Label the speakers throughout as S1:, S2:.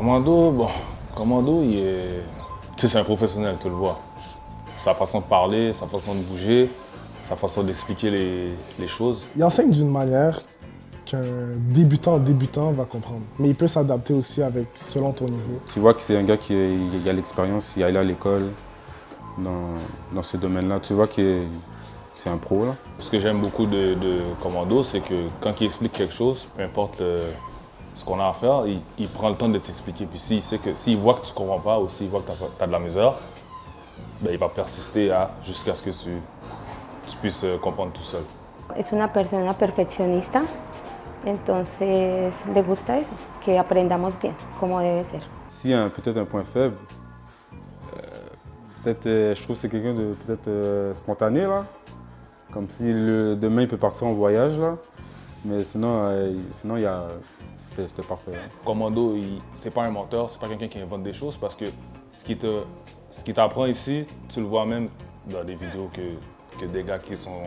S1: Commando, bon, Commando, il est... Tu sais, c'est un professionnel, tu le vois. Sa façon de parler, sa façon de bouger, sa façon d'expliquer les choses.
S2: Il enseigne d'une manière qu'un débutant va comprendre. Mais il peut s'adapter aussi selon ton niveau.
S3: Tu vois que c'est un gars qui a l'expérience, il est allé à l'école dans ce domaine-là. Tu vois que c'est un pro, là.
S1: Ce que j'aime beaucoup de Commando, c'est que quand il explique quelque chose, peu importe ce qu'on a à faire, il prend le temps de t'expliquer. Puis s'il voit que tu ne comprends pas ou s'il voit que tu as de la misère, ben, il va persister jusqu'à ce que tu puisses comprendre tout seul.
S4: Es una persona perfeccionista, entonces le gusta eso, que aprendamos bien, como debe ser.
S3: S'il y a peut-être un point faible, je trouve que c'est quelqu'un de peut-être spontané, là. Comme si demain il peut partir en voyage, là. Mais sinon c'était parfait. Là.
S1: Commando, c'est pas un menteur, c'est pas quelqu'un qui invente des choses parce que ce qui t'apprend ici, tu le vois même dans des vidéos que des gars qui sont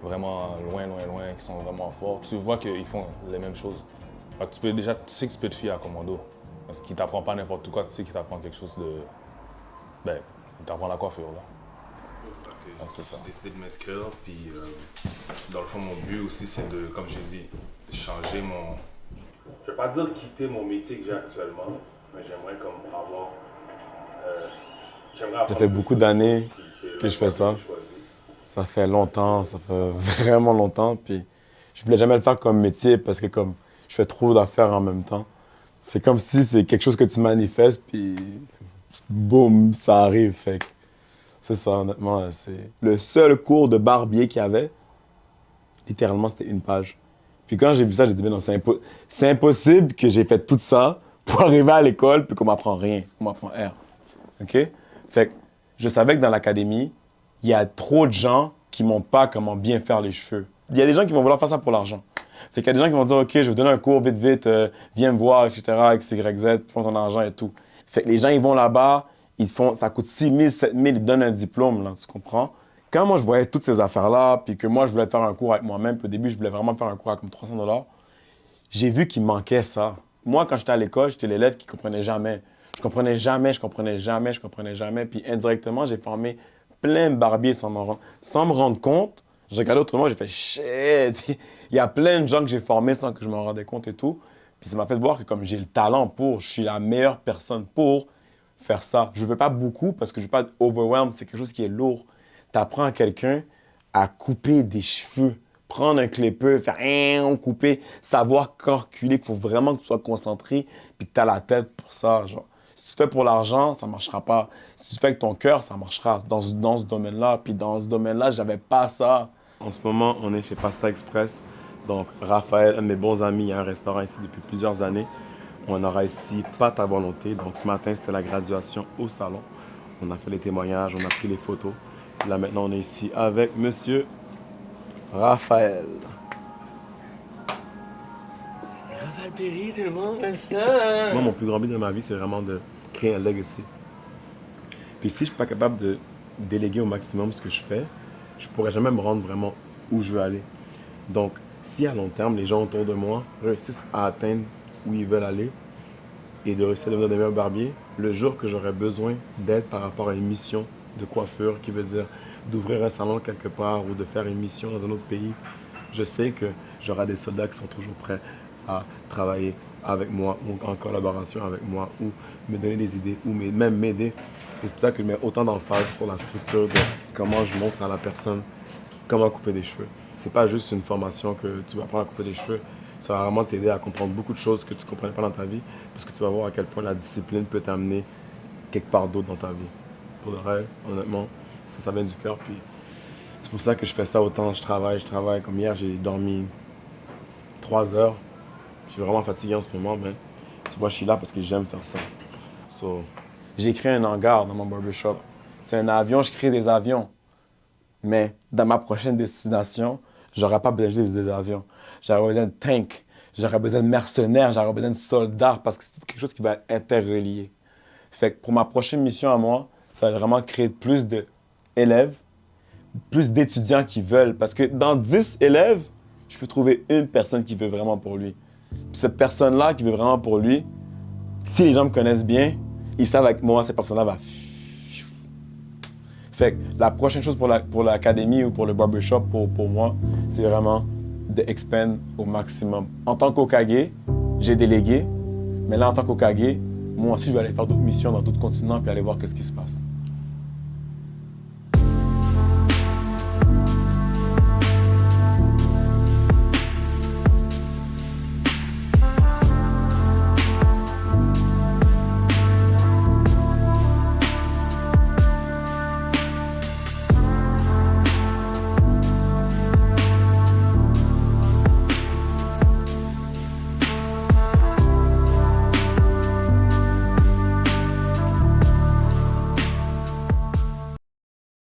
S1: vraiment loin, qui sont vraiment forts, tu vois qu'ils font les mêmes choses. Donc, tu sais que tu peux te fier à Commando. Parce qu'il t'apprend pas n'importe quoi, tu sais qu'il t'apprend quelque chose de... Ben, il t'apprend la coiffure, là. Donc, c'est ça.
S5: J'ai décidé de m'inscrire, puis dans le fond, mon but aussi, c'est de, comme j'ai dit, changer mon... Je vais pas dire quitter mon métier que j'ai actuellement, mais j'aimerais comme avoir...
S6: Ça fait beaucoup d'années que je fais ça. Ça fait longtemps, ça fait vraiment longtemps, puis je voulais jamais le faire comme métier parce que comme je fais trop d'affaires en même temps. C'est comme si c'est quelque chose que tu manifestes, puis boum, ça arrive. Fait que c'est ça, honnêtement. C'est le seul cours de barbier qu'il y avait, littéralement, c'était une page. Puis quand j'ai vu ça, j'ai dit, mais non, c'est impossible que j'ai fait tout ça pour arriver à l'école puis qu'on m'apprend rien, qu'on m'apprend R. OK? Fait que je savais que dans l'académie, il y a trop de gens qui m'ont pas comment bien faire les cheveux. Il y a des gens qui vont vouloir faire ça pour l'argent. Fait qu'il y a des gens qui vont dire, OK, je vais vous donner un cours vite, viens me voir, etc., X, Y, Z, prends ton argent et tout. Fait que les gens, ils vont là-bas, ça coûte 6 000, 7 000, ils donnent un diplôme, là, tu comprends? Quand moi, je voyais toutes ces affaires-là, puis que moi, je voulais faire un cours avec moi-même, puis au début, je voulais vraiment faire un cours à comme 300 $, j'ai vu qu'il manquait ça. Moi, quand j'étais à l'école, j'étais l'élève qui comprenait jamais. Je comprenais jamais. Puis indirectement, j'ai formé plein de barbiers sans me rendre compte. Je regardais autrement, j'ai fait shit. Il y a plein de gens que j'ai formés sans que je m'en rendais compte et tout. Puis ça m'a fait voir que comme j'ai le talent je suis la meilleure personne pour faire ça. Je ne veux pas beaucoup parce que je ne veux pas être overwhelmed. C'est quelque chose qui est lourd. Tu apprends à quelqu'un à couper des cheveux, prendre un clipper, faire couper, savoir calculer. Il faut vraiment que tu sois concentré puis que tu as la tête pour ça. Genre. Si tu fais pour l'argent, ça ne marchera pas. Si tu fais avec ton cœur, ça marchera dans ce domaine-là. Puis dans ce domaine-là, je n'avais pas ça. En ce moment, on est chez Pasta Express. Donc, Raphaël, un de mes bons amis, il y a un restaurant ici depuis plusieurs années. On aura ici pâte à volonté. Donc, ce matin, c'était la graduation au salon. On a fait les témoignages, on a pris les photos. Là, maintenant, on est ici avec monsieur Raphaël. Raphaël Perry, tout le monde fait ça. Moi, mon plus grand but de ma vie, c'est vraiment de créer un legacy. Puis si je ne suis pas capable de déléguer au maximum ce que je fais, je ne pourrais jamais me rendre vraiment où je veux aller. Donc, si à long terme, les gens autour de moi réussissent à atteindre où ils veulent aller et de réussir à devenir des meilleurs barbiers, le jour que j'aurai besoin d'aide par rapport à une mission de coiffure, qui veut dire d'ouvrir un salon quelque part ou de faire une mission dans un autre pays, je sais que j'aurai des soldats qui sont toujours prêts à travailler avec moi ou en collaboration avec moi ou me donner des idées ou même m'aider. Et c'est pour ça que je mets autant d'emphase sur la structure de comment je montre à la personne comment couper des cheveux. C'est pas juste une formation que tu vas apprendre à couper des cheveux. Ça va vraiment t'aider à comprendre beaucoup de choses que tu ne comprenais pas dans ta vie parce que tu vas voir à quel point la discipline peut t'amener quelque part d'autre dans ta vie. Pour le reste, honnêtement, ça vient du cœur. Puis c'est pour ça que je fais ça autant. Je travaille. Comme hier, j'ai dormi 3 heures. Je suis vraiment fatigué en ce moment, mais tu vois, je suis là parce que j'aime faire ça. So, j'ai créé un hangar dans mon barbershop. C'est un avion, je crée des avions. Mais dans ma prochaine destination, j'aurai pas besoin juste des avions. J'aurai besoin de tanks, j'aurai besoin de mercenaires, j'aurai besoin de soldats parce que c'est quelque chose qui va être interrelié. Fait que pour ma prochaine mission à moi, ça va vraiment créer plus d'élèves, plus d'étudiants qui veulent. Parce que dans 10 élèves, je peux trouver une personne qui veut vraiment pour lui. Puis cette personne-là qui veut vraiment pour lui, si les gens me connaissent bien, ils savent avec moi, cette personne-là va... Fait que la prochaine chose pour l'académie ou pour le barbershop, pour moi, c'est vraiment d'expand au maximum. En tant qu'Hokage, j'ai délégué, mais là, en tant qu'Hokage, moi aussi, je vais aller faire d'autres missions dans d'autres continents puis aller voir qu'est-ce qui se passe.